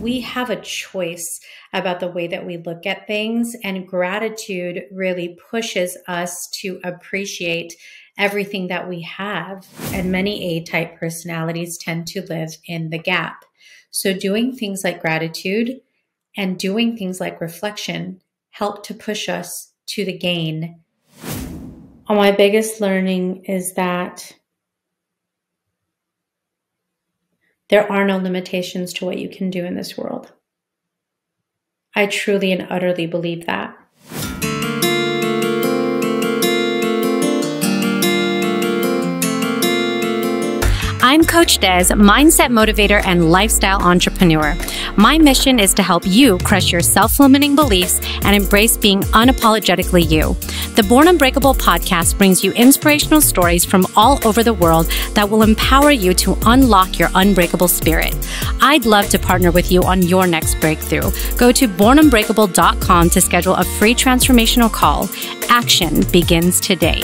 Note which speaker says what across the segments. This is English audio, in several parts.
Speaker 1: we have a choice about the way that we look at things, and gratitude really pushes us to appreciate everything that we have. And many A-type personalities tend to live in the gap. So doing things like gratitude and doing things like reflection help to push us to the gain. My biggest learning is that there are no limitations to what you can do in this world. I truly and utterly believe that.
Speaker 2: I'm Coach Dez, mindset motivator and lifestyle entrepreneur. My mission is to help you crush your self-limiting beliefs and embrace being unapologetically you. The Born Unbreakable podcast brings you inspirational stories from all over the world that will empower you to unlock your unbreakable spirit. I'd love to partner with you on your next breakthrough. Go to bornunbreakable.com to schedule a free transformational call. Action begins today.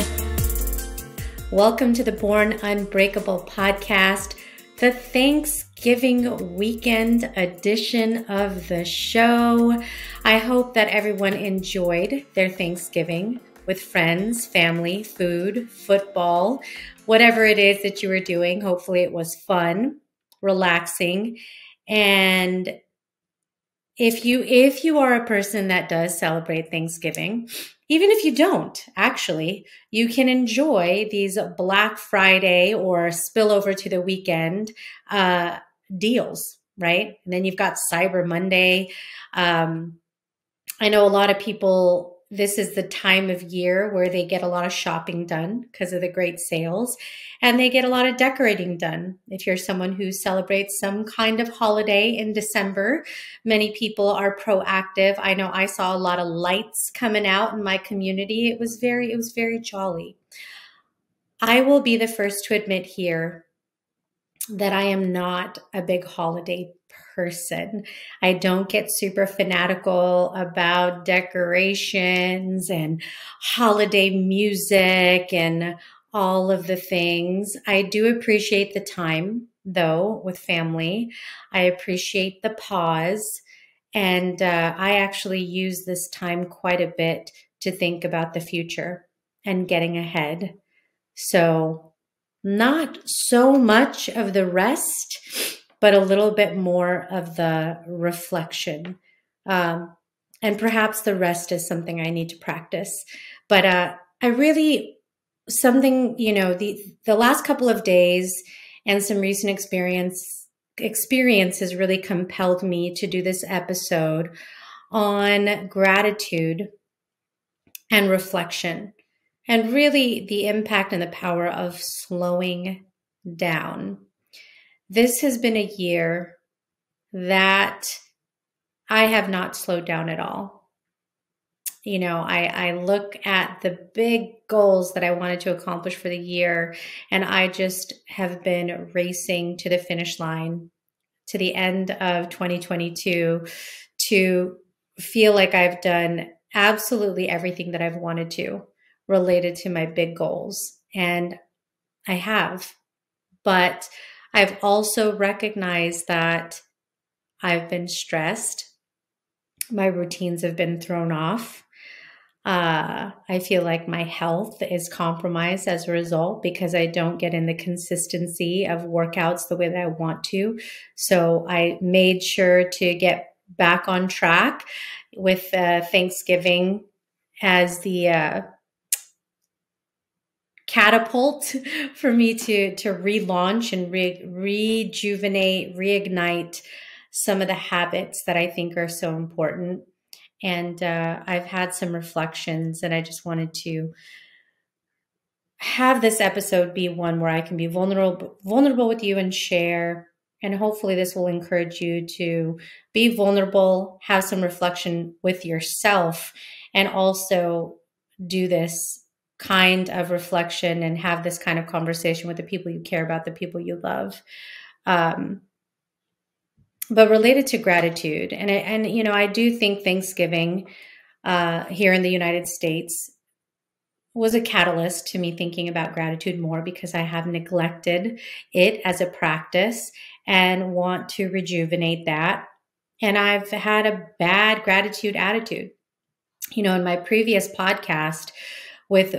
Speaker 1: Welcome to the Born Unbreakable podcast, the Thanksgiving weekend edition of the show. I hope that everyone enjoyed their Thanksgiving with friends, family, food, football, whatever it is that you were doing. Hopefully it was fun, relaxing. And if you are a person that does celebrate Thanksgiving, even if you don't, actually, you can enjoy these Black Friday or spill over to the weekend deals, right? And then you've got Cyber Monday. I know a lot of people, this is the time of year where they get a lot of shopping done because of the great sales, and they get a lot of decorating done. If you're someone who celebrates some kind of holiday in December, many people are proactive. I know I saw a lot of lights coming out in my community. It was very jolly. I will be the first to admit here that I am not a big holiday person. I don't get super fanatical about decorations and holiday music and all of the things. I do appreciate the time, though, with family. I appreciate the pause. And I actually use this time quite a bit to think about the future and getting ahead. So not so much of the rest, but a little bit more of the reflection. And perhaps the rest is something I need to practice. But I really, something, the last couple of days and some recent experiences really compelled me to do this episode on gratitude and reflection, and really the impact and the power of slowing down. This has been a year that I have not slowed down at all. I look at the big goals that I wanted to accomplish for the year, and I just have been racing to the finish line, to the end of 2022, to feel like I've done absolutely everything that I've wanted to related to my big goals. And I have, but I've also recognized that I've been stressed. My routines have been thrown off. I feel like my health is compromised as a result because I don't get in the consistency of workouts the way that I want to. So I made sure to get back on track with Thanksgiving as the catapult for me to relaunch and rejuvenate, reignite some of the habits that I think are so important. And I've had some reflections, and I just wanted to have this episode be one where I can be vulnerable with you and share. And hopefully this will encourage you to be vulnerable, have some reflection with yourself, and also do this kind of reflection and have this kind of conversation with the people you care about, the people you love. But related to gratitude, and I do think Thanksgiving here in the United States was a catalyst to me thinking about gratitude more, because I have neglected it as a practice and want to rejuvenate that. and I've had a bad gratitude attitude. In my previous podcast with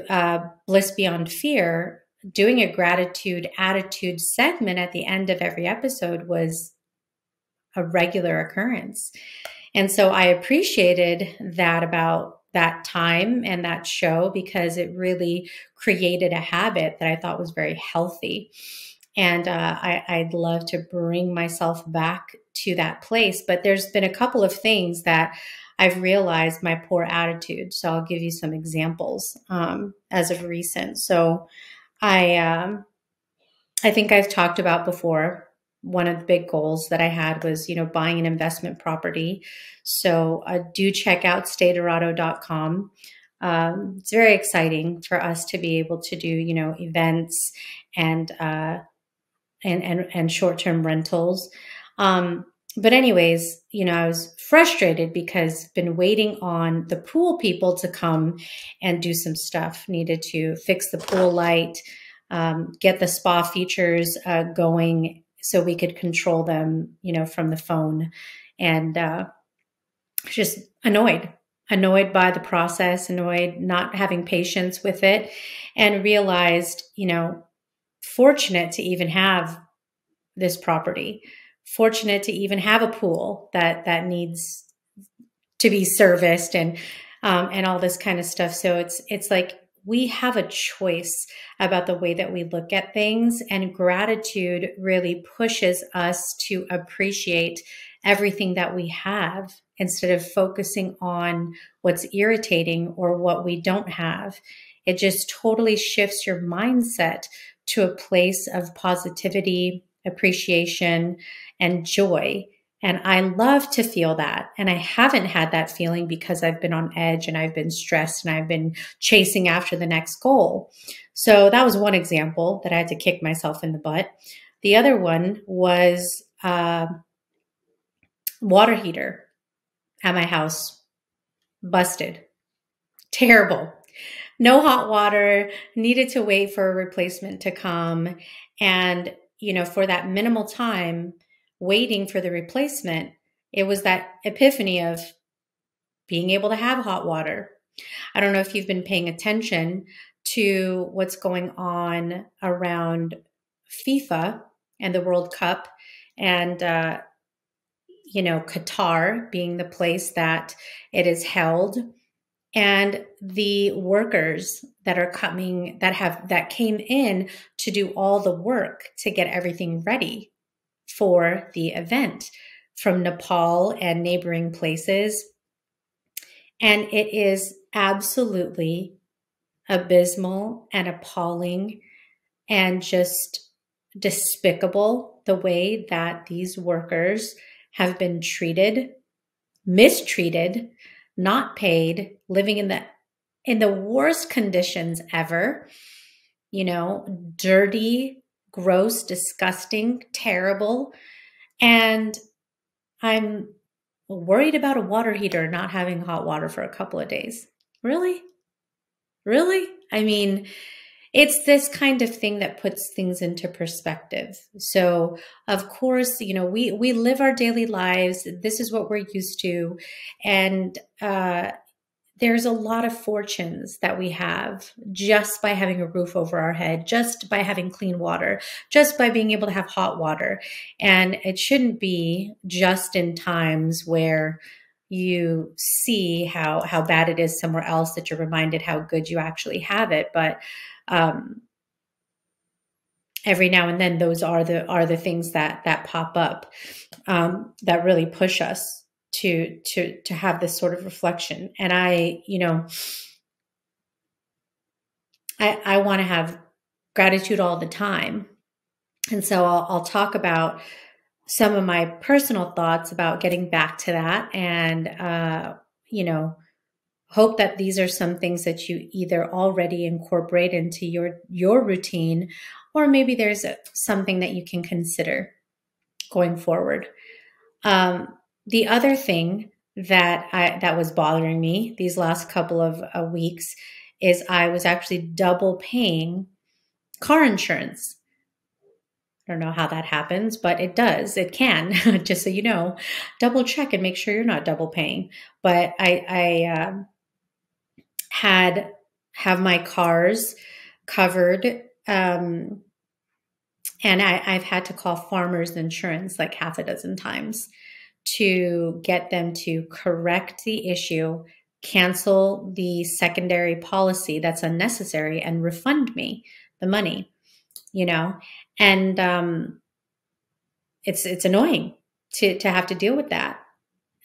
Speaker 1: Bliss Beyond Fear, doing a gratitude attitude segment at the end of every episode was a regular occurrence. And so I appreciated that about that time and that show, because it really created a habit that I thought was very healthy. And I'd love to bring myself back to that place. But there's been a couple of things that I've realized my poor attitude. So I'll give you some examples as of recent. So I think I've talked about before, one of the big goals that I had was, buying an investment property. So do check out staterado.com. It's very exciting for us to be able to do, events and short-term rentals. But anyways, I was frustrated because I've been waiting on the pool people to come and do some stuff. Needed to fix the pool light, get the spa features going so we could control them, from the phone, and just annoyed by the process, annoyed, not having patience with it, and realized, fortunate to even have this property, fortunate to even have a pool that needs to be serviced and all this kind of stuff. So it's like we have a choice about the way that we look at things, and gratitude really pushes us to appreciate everything that we have instead of focusing on what's irritating or what we don't have. It just totally shifts your mindset to a place of positivity, appreciation, and joy. And I love to feel that. And I haven't had that feeling because I've been on edge and I've been stressed and I've been chasing after the next goal. So that was one example that I had to kick myself in the butt. The other one was water heater at my house. Busted. Terrible. No hot water, needed to wait for a replacement to come. And, for that minimal time waiting for the replacement, it was that epiphany of being able to have hot water. I don't know if you've been paying attention to what's going on around FIFA and the World Cup, and, Qatar being the place that it is held, and the workers that are coming, that came in to do all the work to get everything ready for the event from Nepal and neighboring places. And it is absolutely abysmal and appalling and just despicable the way that these workers have been treated, mistreated, not paid, living in the worst conditions ever, dirty, gross, disgusting, terrible. And I'm worried about a water heater not having hot water for a couple of days. Really? Really? I mean, it's this kind of thing that puts things into perspective. So, of course, we live our daily lives. This is what we're used to. And there's a lot of fortunes that we have just by having a roof over our head, just by having clean water, just by being able to have hot water. And it shouldn't be just in times where you see how bad it is somewhere else that you're reminded how good you actually have it. But every now and then, those are the things that pop up that really push us to have this sort of reflection. And I want to have gratitude all the time. And so I'll talk about some of my personal thoughts about getting back to that, and hope that these are some things that you either already incorporate into your routine, or maybe there's something that you can consider going forward. The other thing that was bothering me these last couple of weeks is I was actually double paying car insurance. I don't know how that happens, but it does. It can, just so you know, double check and make sure you're not double paying. But I have my cars covered. And I've had to call Farmers Insurance like half a dozen times to get them to correct the issue, cancel the secondary policy that's unnecessary, and refund me the money, you know? And it's annoying to have to deal with that.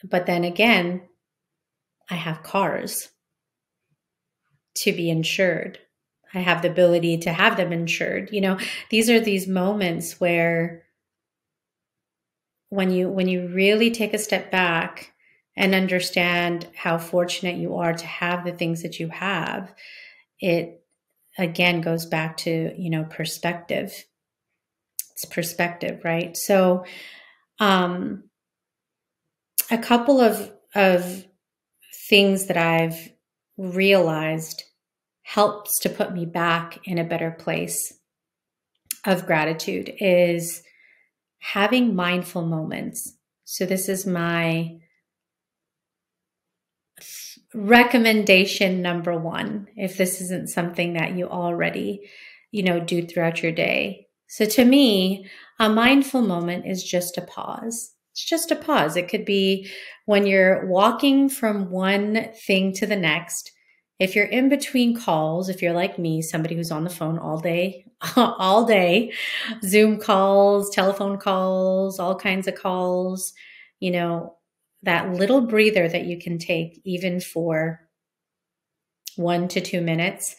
Speaker 1: But then again, I have cars to be insured. I have the ability to have them insured. You know, these are these moments where when you really take a step back and understand how fortunate you are to have the things that you have, it again goes back to, you know, perspective. It's perspective, right? So a couple of things that I've realized helps to put me back in a better place of gratitude is having mindful moments. So this is my recommendation number one, if this isn't something that you already, you know, do throughout your day. So to me, a mindful moment is just a pause. It's just a pause. It could be when you're walking from one thing to the next. If you're in between calls, if you're like me, somebody who's on the phone all day, all day, Zoom calls, telephone calls, all kinds of calls, you know, that little breather that you can take even for 1 to 2 minutes.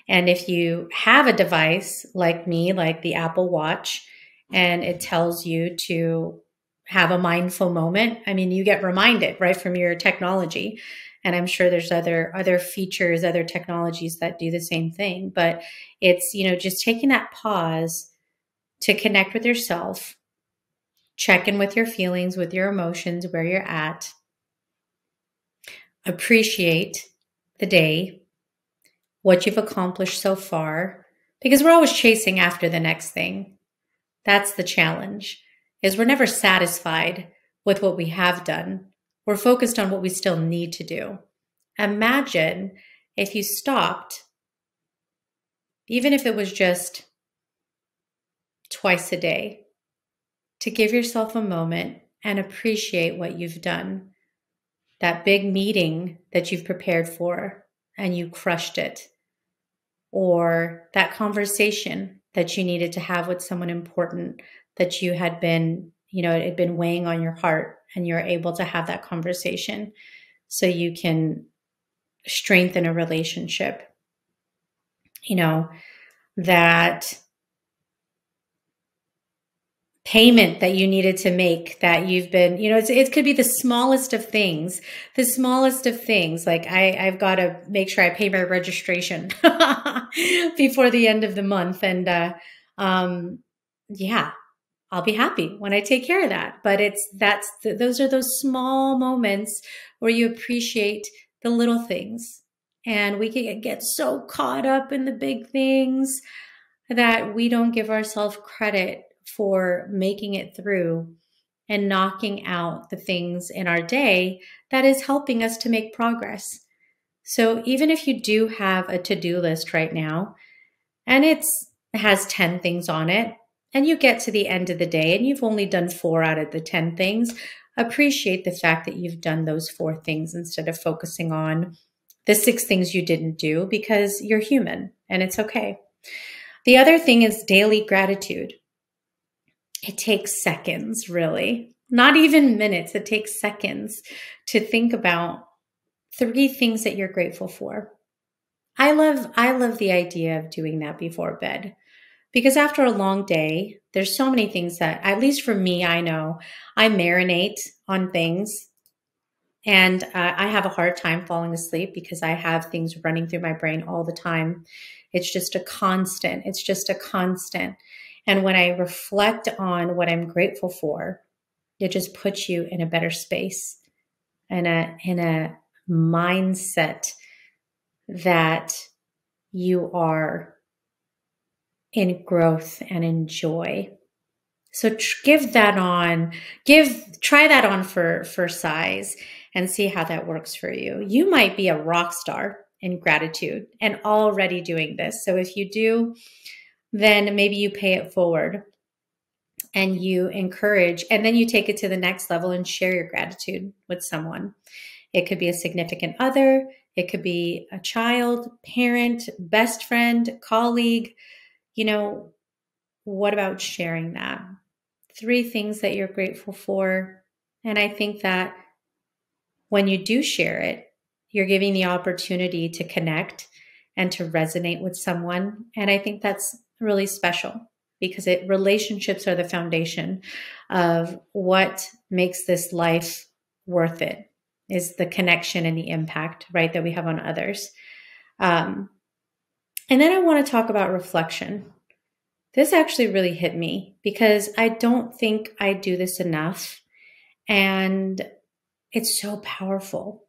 Speaker 1: And if you have a device like me, like the Apple Watch, and it tells you to have a mindful moment, I mean, you get reminded right from your technology. And I'm sure there's other features, other technologies that do the same thing. But it's, you know, just taking that pause to connect with yourself, check in with your feelings, with your emotions, where you're at, appreciate the day, what you've accomplished so far, because we're always chasing after the next thing. That's the challenge, is we're never satisfied with what we have done. We're focused on what we still need to do. Imagine if you stopped, even if it was just twice a day, to give yourself a moment and appreciate what you've done. That big meeting that you've prepared for and you crushed it. Or that conversation that you needed to have with someone important that you had been, you know, it had been weighing on your heart, and you're able to have that conversation so you can strengthen a relationship. You know, that payment that you needed to make that you've been, you know, it could be the smallest of things, like I've got to make sure I pay my registration before the end of the month. And, yeah, I'll be happy when I take care of that. But those are those small moments where you appreciate the little things, and we can get so caught up in the big things that we don't give ourselves credit for making it through and knocking out the things in our day that is helping us to make progress. So even if you do have a to-do list right now and it has 10 things on it, and you get to the end of the day and you've only done 4 out of the 10 things, appreciate the fact that you've done those 4 things instead of focusing on the 6 things you didn't do, because you're human and it's okay. The other thing is daily gratitude. It takes seconds, really, not even minutes. It takes seconds to think about 3 things that you're grateful for. I love the idea of doing that before bed, because after a long day, there's so many things that, at least for me, I know I marinate on things, and I have a hard time falling asleep because I have things running through my brain all the time. It's just a constant. And when I reflect on what I'm grateful for, it just puts you in a better space, in a mindset that you are in growth and in joy. So try that on for size and see how that works for you. You might be a rock star in gratitude and already doing this. So if you do, then maybe you pay it forward and you encourage, and then you take it to the next level and share your gratitude with someone. It could be a significant other. It could be a child, parent, best friend, colleague. What about sharing that? 3 things that you're grateful for. And I think that when you do share it, you're giving the opportunity to connect and to resonate with someone. And I think that's really special because relationships are the foundation of what makes this life worth it, is the connection and the impact, right, that we have on others. And then I want to talk about reflection. This actually really hit me because I don't think I do this enough. And it's so powerful.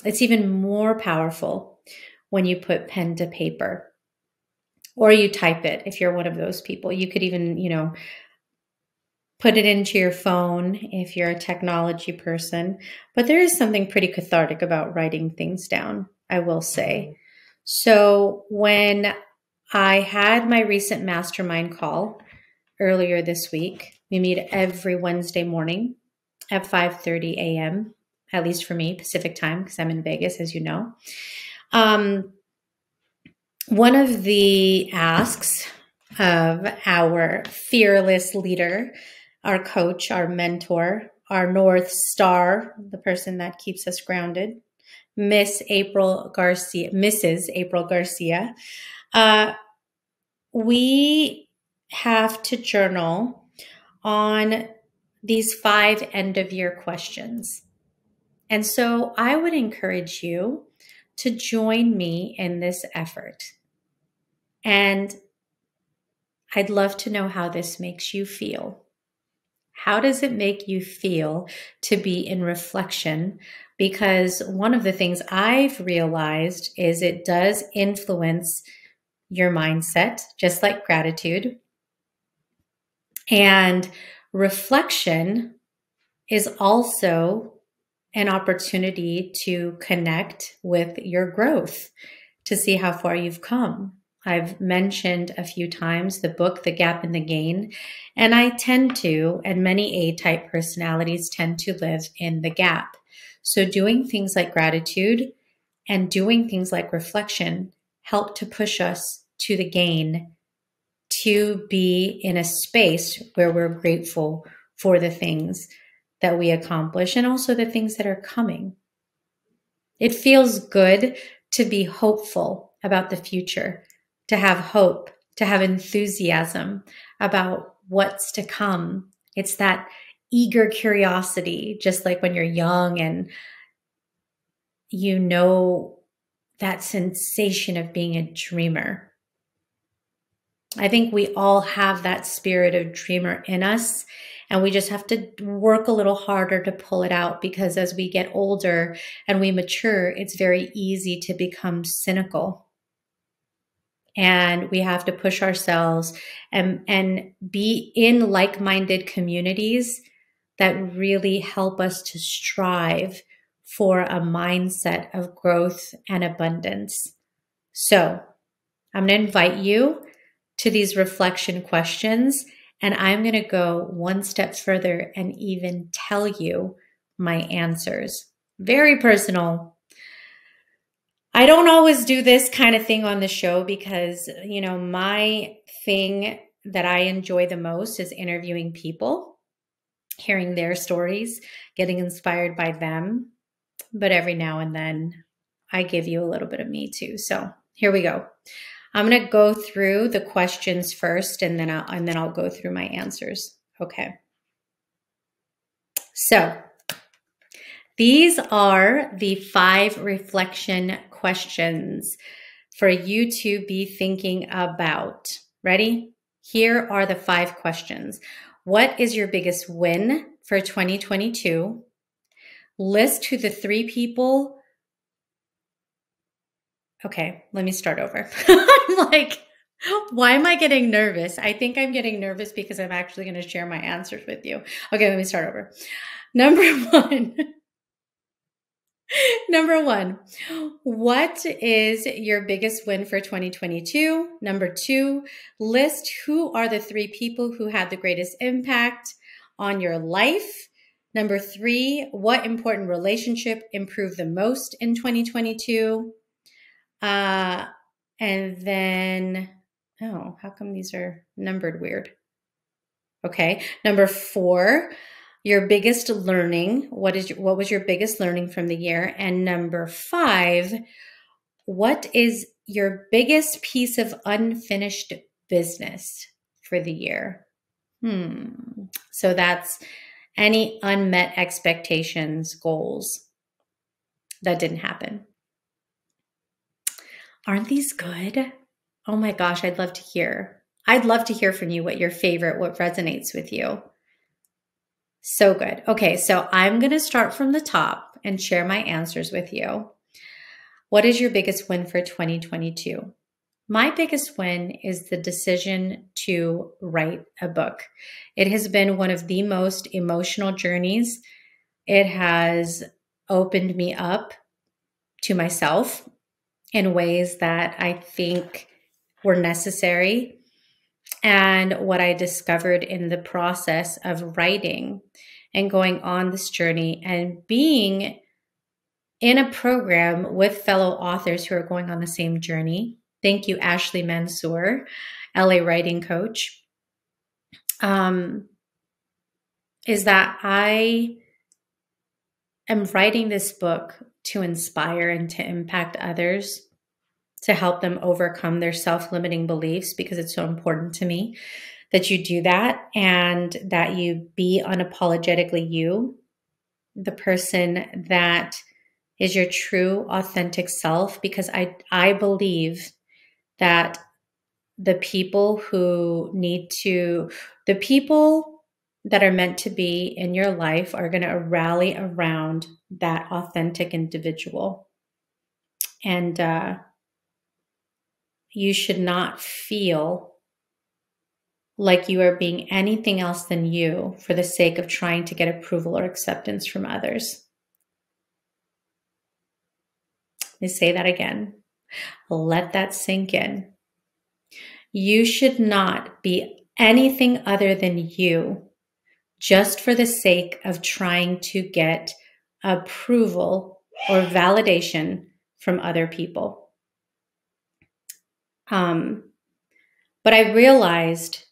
Speaker 1: It's even more powerful when you put pen to paper or you type it. If you're one of those people, you could even, put it into your phone if you're a technology person. But there is something pretty cathartic about writing things down, I will say. So when I had my recent mastermind call earlier this week, we meet every Wednesday morning at 5:30 a.m., at least for me, Pacific time, because I'm in Vegas, as you know. One of the asks of our fearless leader, our coach, our mentor, our North Star, the person that keeps us grounded, Mrs. April Garcia, we have to journal on these 5 end-of-year questions. And so I would encourage you to join me in this effort. And I'd love to know how this makes you feel. How does it make you feel to be in reflection? Because one of the things I've realized is it does influence your mindset, just like gratitude. And reflection is also an opportunity to connect with your growth, to see how far you've come. I've mentioned a few times the book, The Gap and the Gain, and I tend to, and many A-type personalities tend to live in the gap. So doing things like gratitude and doing things like reflection help to push us to the gain, to be in a space where we're grateful for the things that we accomplish and also the things that are coming. It feels good to be hopeful about the future, to have hope, to have enthusiasm about what's to come. It's that eager curiosity, just like when you're young and that sensation of being a dreamer. I think we all have that spirit of dreamer in us, and we just have to work a little harder to pull it out, because as we get older and we mature, it's very easy to become cynical. And we have to push ourselves and be in like-minded communities that really help us to strive for a mindset of growth and abundance. So I'm going to invite you to these reflection questions, and I'm going to go one step further and even tell you my answers. Very personal. I don't always do this kind of thing on the show because, my thing that I enjoy the most is interviewing people, hearing their stories, getting inspired by them. But every now and then I give you a little bit of me too. So here we go. I'm going to go through the questions first, and then I'll go through my answers. Okay. So these are the 5 reflection questions for you to be thinking about. Ready? Here are the 5 questions. What is your biggest win for 2022? List who the 3 people. Okay, let me start over. I'm like, Why am I getting nervous? I think I'm getting nervous because I'm actually going to share my answers with you. Okay, let me start over. Number one. Number one, what is your biggest win for 2022? Number two, list who are the three people who had the greatest impact on your life. Number three, what important relationship improved the most in 2022? And then, oh, how come these are numbered weird? Okay. Number four, your biggest learning. What was your biggest learning from the year? And number five, what is your biggest piece of unfinished business for the year? So that's any unmet expectations, goals that didn't happen. Aren't these good? Oh my gosh, I'd love to hear. I'd love to hear from you what resonates with you. So good. Okay, so I'm going to start from the top and share my answers with you. What is your biggest win for 2022? My biggest win is the decision to write a book. It has been one of the most emotional journeys. It has opened me up to myself in ways that I think were necessary. And what I discovered in the process of writing and going on this journey and being in a program with fellow authors who are going on the same journey. Thank you, Ashley Mansour, LA writing coach. Is that I am writing this book to inspire and to impact others, to help them overcome their self-limiting beliefs, because it's so important to me that you do that and that you be unapologetically you, the person that is your true, authentic self, because I believe that the people that are meant to be in your life are going to rally around that authentic individual. And you should not feel like you are being anything else than you for the sake of trying to get approval or acceptance from others. Let me say that again. Let that sink in. You should not be anything other than you just for the sake of trying to get approval or validation from other people. But I realized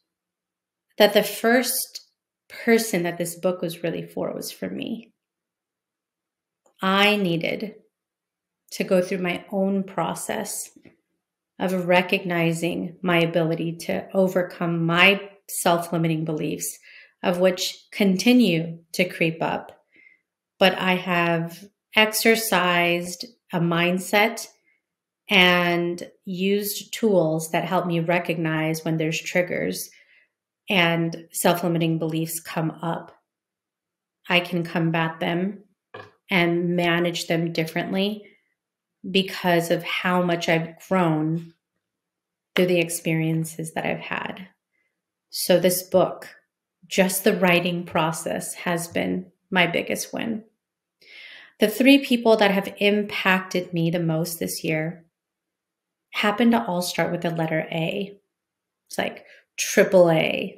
Speaker 1: that the first person that this book was really for was for me. I needed to go through my own process of recognizing my ability to overcome my self-limiting beliefs, of which continue to creep up. But I have exercised a mindset and used tools that help me recognize when there's triggers and self-limiting beliefs come up. I can combat them and manage them differently because of how much I've grown through the experiences that I've had. So this book, just the writing process, has been my biggest win. The three people that have impacted me the most this year happen to all start with the letter A. It's like AAA.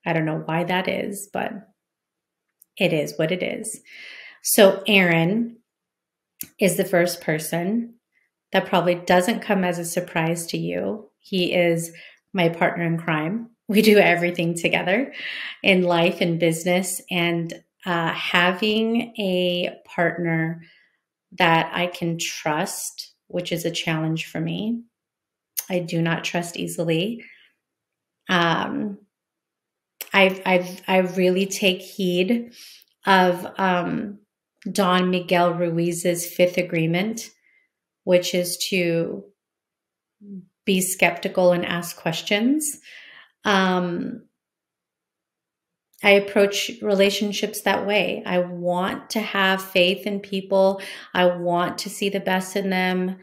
Speaker 1: I don't know why that is, but it is what it is. So Aaron is the first person. That probably doesn't come as a surprise to you. He is my partner in crime. We do everything together in life and business, and having a partner that I can trust, which is a challenge for me. I do not trust easily. I really take heed of Don Miguel Ruiz's fifth agreement, which is to be skeptical and ask questions. I approach relationships that way. I want to have faith in people. I want to see the best in them.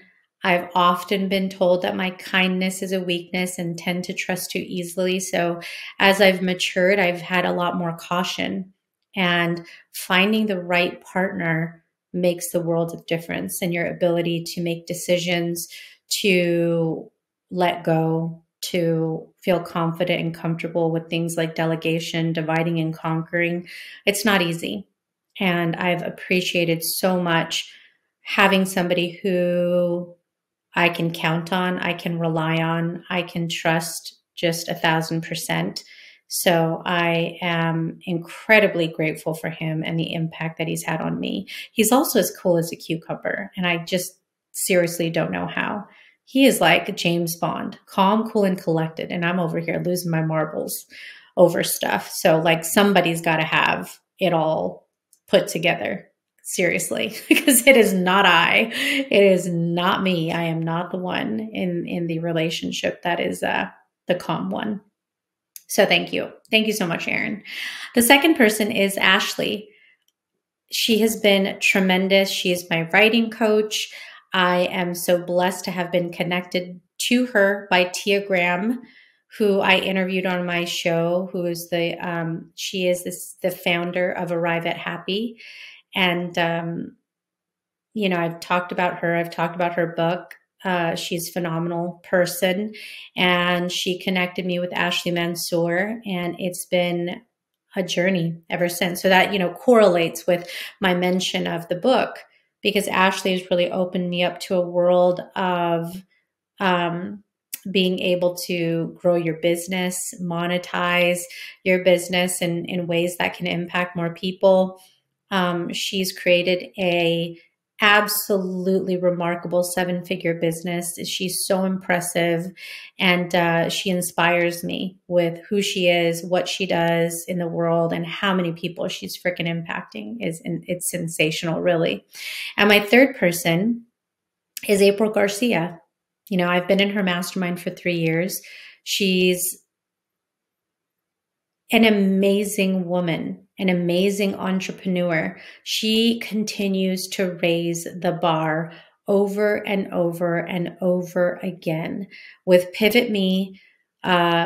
Speaker 1: I've often been told that my kindness is a weakness and tend to trust too easily. So as I've matured, I've had a lot more caution, and finding the right partner makes the world of difference in your ability to make decisions, to let go, to feel confident and comfortable with things like delegation, dividing and conquering. It's not easy. And I've appreciated so much having somebody who I can count on, I can rely on, I can trust just 1,000%. So I am incredibly grateful for him and the impact that he's had on me. He's also as cool as a cucumber, and I just seriously don't know how. He is like James Bond, calm, cool, and collected, and I'm over here losing my marbles over stuff. So like somebody's got to have it all put together. Seriously, because it is not I. It is not me. I am not the one in the relationship that is the calm one. So thank you. Thank you so much, Erin. The second person is Ashley. She has been tremendous. She is my writing coach. I am so blessed to have been connected to her by Tia Graham, who I interviewed on my show, who is she is the founder of Arrive at Happy. And, I've talked about her. I've talked about her book. She's a phenomenal person. And she connected me with Ashley Mansour. And it's been a journey ever since. So that, correlates with my mention of the book, because Ashley has really opened me up to a world of being able to grow your business, monetize your business in ways that can impact more people. She's created a absolutely remarkable 7-figure business. She's so impressive, and she inspires me with who she is, what she does in the world, and how many people she's freaking impacting. It's sensational, really. And my third person is April Garcia. I've been in her mastermind for 3 years. She's an amazing woman, an amazing entrepreneur. She continues to raise the bar over and over and over again with Pivot Me,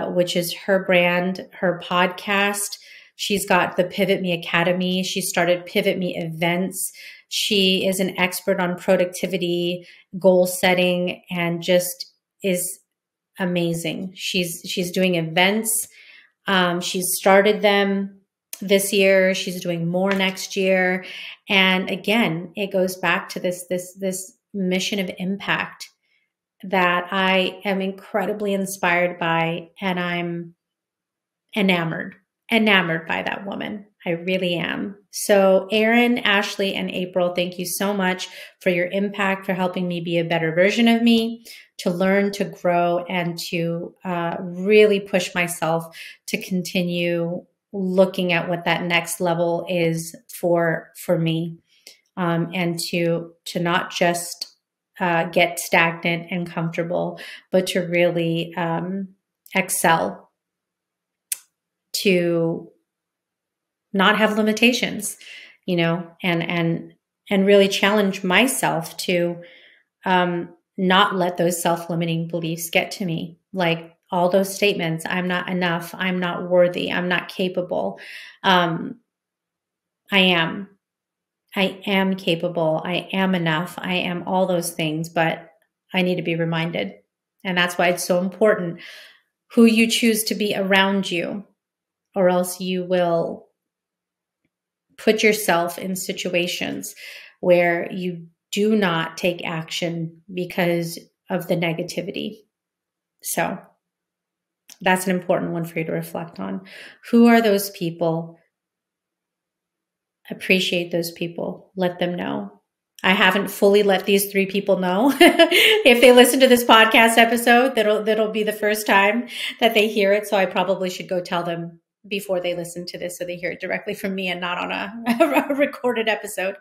Speaker 1: which is her brand, her podcast. She's got the Pivot Me Academy. She started Pivot Me events. She is an expert on productivity, goal setting, and just is amazing. She's doing events. She's started them this year. She's doing more next year. And again, it goes back to this mission of impact that I am incredibly inspired by, and I'm enamored by that woman. I really am. So Erin, Ashley, and April, thank you so much for your impact, for helping me be a better version of me, to learn, to grow, and to really push myself to continue looking at what that next level is for me, and to not just get stagnant and comfortable, but to really excel, to not have limitations, and really challenge myself to not let those self-limiting beliefs get to me. Like all those statements, I'm not enough, I'm not worthy, I'm not capable. I am capable, I am enough, I am all those things, but I need to be reminded. And that's why it's so important who you choose to be around you, or else you will put yourself in situations where you do not take action because of the negativity. So that's an important one for you to reflect on. Who are those people? Appreciate those people. Let them know. I haven't fully let these 3 people know. If they listen to this podcast episode, that'll be the first time that they hear it. So I probably should go tell them before they listen to this, so they hear it directly from me and not on a recorded episode.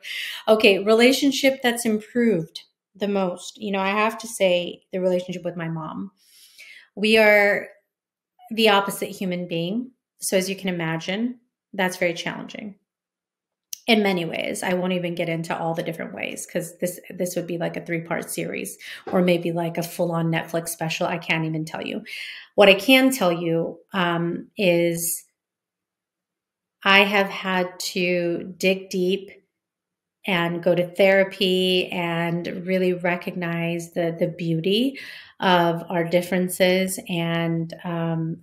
Speaker 1: Okay, relationship that's improved the most. I have to say the relationship with my mom. We are the opposite human being. So as you can imagine, that's very challenging. in many ways. I won't even get into all the different ways because this would be like a 3-part series or maybe like a full-on Netflix special. I can't even tell you. What I can tell you is I have had to dig deep and go to therapy and really recognize the beauty of our differences and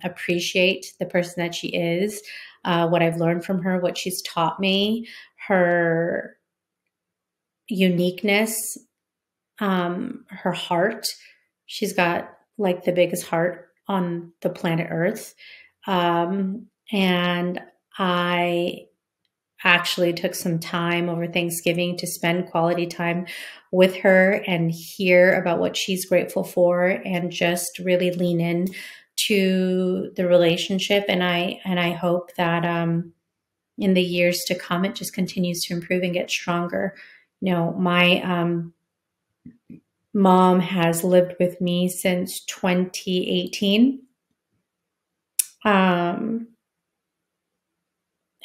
Speaker 1: appreciate the person that she is, what I've learned from her, what she's taught me, her uniqueness, her heart. She's got like the biggest heart on the planet Earth. And I actually took some time over Thanksgiving to spend quality time with her and hear about what she's grateful for and just really lean in to the relationship. And I hope that in the years to come, it just continues to improve and get stronger. You know, my mom has lived with me since 2018.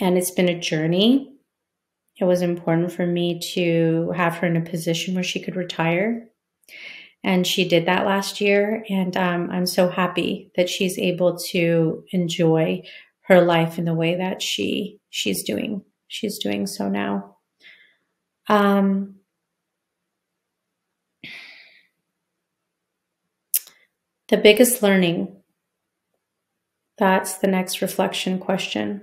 Speaker 1: And it's been a journey. It was important for me to have her in a position where she could retire. And she did that last year. And I'm so happy that she's able to enjoy her life in the way that she's doing. She's doing so now. The biggest learning, that's the next reflection question.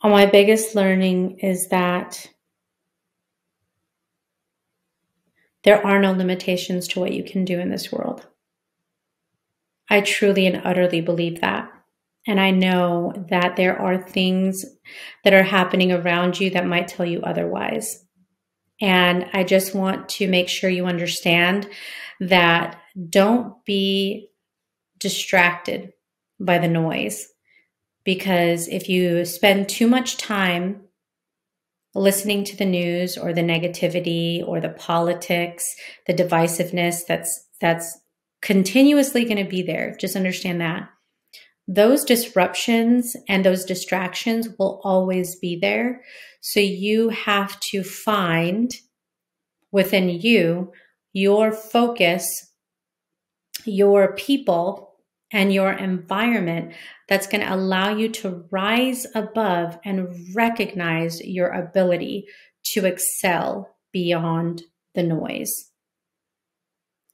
Speaker 1: My biggest learning is that there are no limitations to what you can do in this world. I truly and utterly believe that. And I know that there are things that are happening around you that might tell you otherwise. And I just want to make sure you understand that don't be distracted by the noise. Because if you spend too much time listening to the news or the negativity or the politics, the divisiveness that's continuously going to be there, just understand that those disruptions and those distractions will always be there. So you have to find within you your focus, your people, and your environment that's going to allow you to rise above and recognize your ability to excel beyond the noise.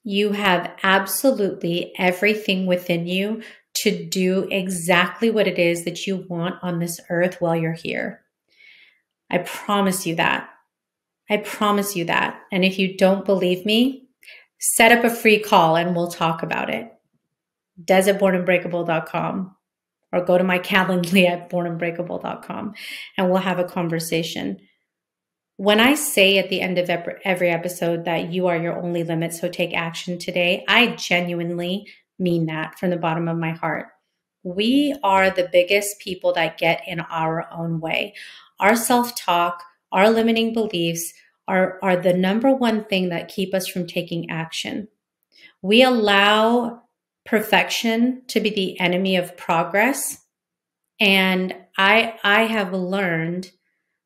Speaker 1: You have absolutely everything within you to do exactly what it is that you want on this earth while you're here. I promise you that. I promise you that. And if you don't believe me, set up a free call and we'll talk about it. Dez at bornunbreakable.com or go to my Calendly at bornunbreakable.com and we'll have a conversation. When I say at the end of every episode that you are your only limit, so take action today, I genuinely mean that from the bottom of my heart. We are the biggest people that get in our own way. Our self-talk, our limiting beliefs are the number one thing that keep us from taking action. We allow perfection to be the enemy of progress. And I have learned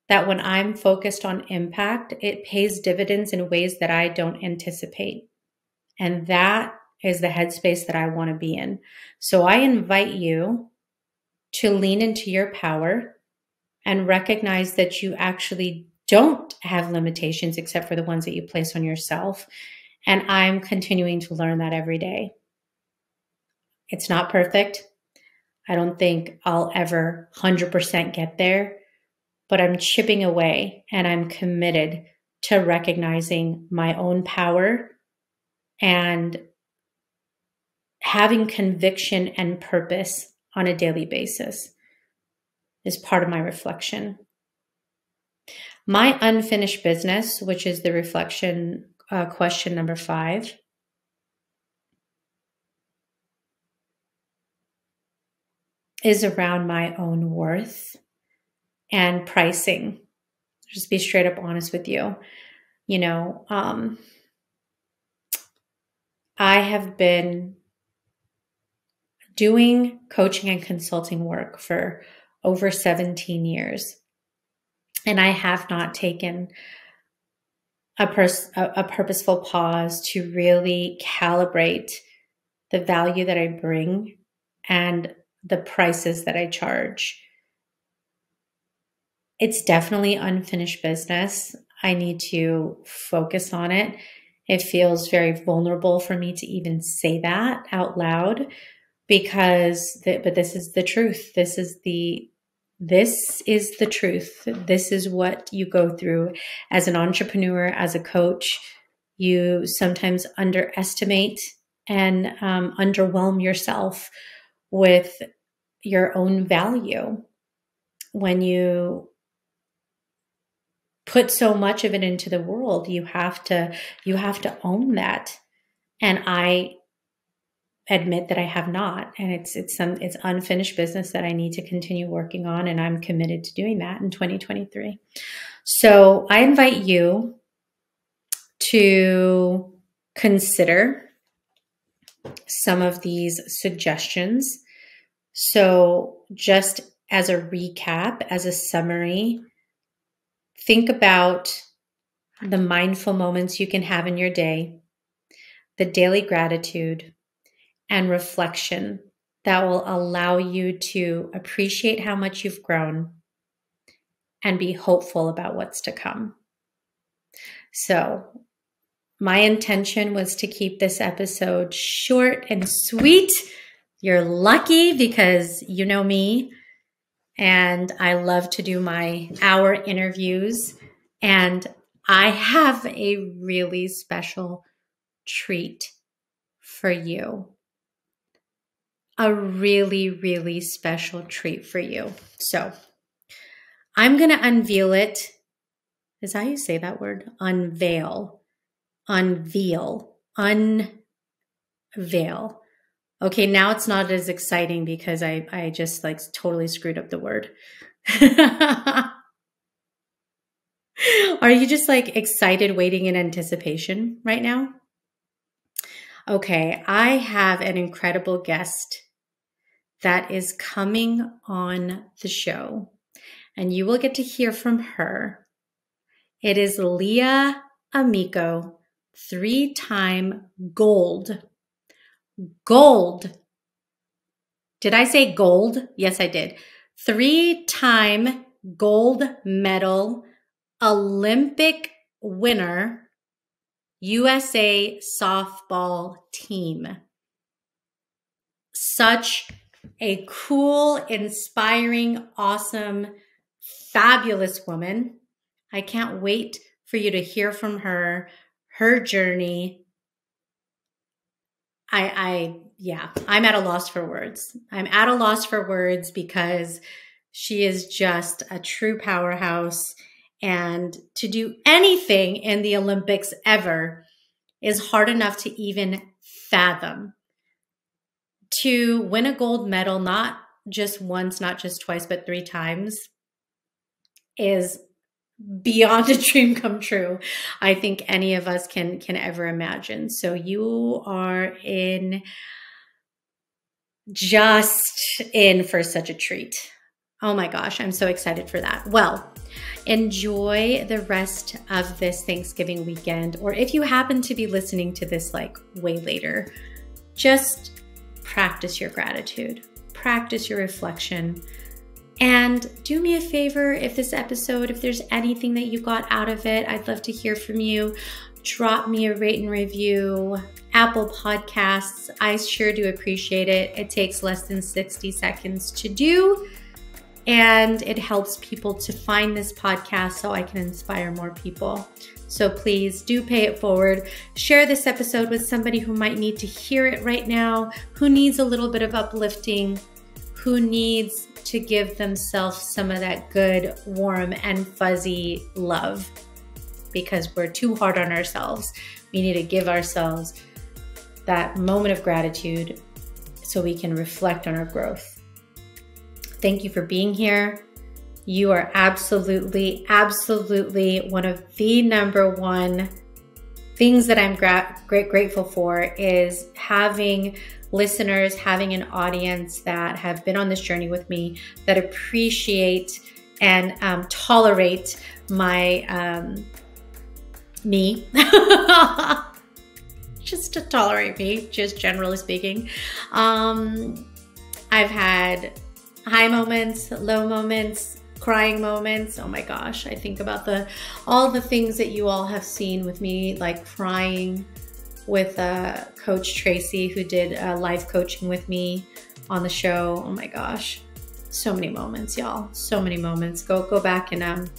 Speaker 1: that when I'm focused on impact, it pays dividends in ways that I don't anticipate. And that is the headspace that I want to be in. So I invite you to lean into your power and recognize that you actually don't have limitations except for the ones that you place on yourself. And I'm continuing to learn that every day. It's not perfect. I don't think I'll ever 100% get there, but I'm chipping away and I'm committed to recognizing my own power and having conviction and purpose on a daily basis is part of my reflection. My unfinished business, which is the reflection question number 5, is around my own worth and pricing. Just be straight up honest with you. You know, I have been doing coaching and consulting work for over 17 years. And I have not taken a purposeful pause to really calibrate the value that I bring and the prices that I charge. It's definitely unfinished business. I need to focus on it. It feels very vulnerable for me to even say that out loud because, but this is the truth. This is the truth. This is what you go through as an entrepreneur, as a coach. You sometimes underestimate and underwhelm yourself with your own value when you put so much of it into the world. You have to own that. And I admit that I have not, and it's unfinished business that I need to continue working on, and I'm committed to doing that in 2023. So I invite you to consider some of these suggestions. So just as a recap, as a summary, think about the mindful moments you can have in your day, the daily gratitude and reflection that will allow you to appreciate how much you've grown and be hopeful about what's to come. So my intention was to keep this episode short and sweet. You're lucky because you know me, and I love to do my hour interviews, and I have a really special treat for you. A really, really special treat for you. So I'm going to unveil it. Is that how you say that word? Unveil. Okay, now it's not as exciting because I just like totally screwed up the word. Are you just like excited, waiting in anticipation right now? Okay, I have an incredible guest that is coming on the show, and you will get to hear from her. It is Leah Amico, 3-time gold. Did I say gold? Yes, I did. 3-time gold medal Olympic winner, USA softball team. Such a cool, inspiring, awesome, fabulous woman. I can't wait for you to hear from her journey. I'm at a loss for words. I'm at a loss for words because she is just a true powerhouse, and to do anything in the Olympics ever is hard enough to even fathom. To win a gold medal, not just once, not just twice, but 3 times, is beyond a dream come true. I think any of us can ever imagine. So you are just in for such a treat. Oh my gosh, I'm so excited for that. Well, enjoy the rest of this Thanksgiving weekend, or if you happen to be listening to this like way later, just practice your gratitude, practice your reflection, and do me a favor, if there's anything that you got out of it, I'd love to hear from you. Drop me a rate and review. Apple Podcasts, I sure do appreciate it. It takes less than 60 seconds to do, and it helps people to find this podcast so I can inspire more people. So please do pay it forward. Share this episode with somebody who might need to hear it right now, who needs a little bit of uplifting, who needs to give themselves some of that good, warm, and fuzzy love, because we're too hard on ourselves. We need to give ourselves that moment of gratitude so we can reflect on our growth. Thank you for being here. You are absolutely, absolutely one of the number one things that I'm grateful for is having listeners, having an audience that have been on this journey with me, that appreciate and tolerate my me. Just to tolerate me, just generally speaking. I've had high moments, low moments, crying moments. Oh my gosh, I think about all the things that you all have seen with me, like crying with Coach Tracy, who did live coaching with me on the show. Oh my gosh, so many moments, y'all. So many moments. Go back and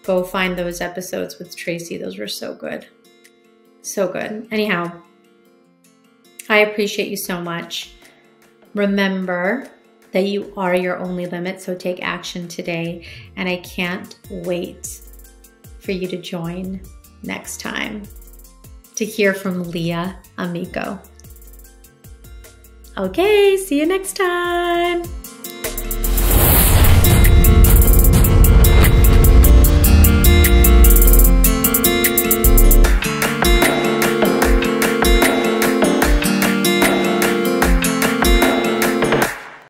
Speaker 1: go find those episodes with Tracy. Those were so good. So good. Anyhow, I appreciate you so much. Remember that you are your only limit, so take action today. And I can't wait for you to join next time to hear from Leah Amico. Okay, see you next time.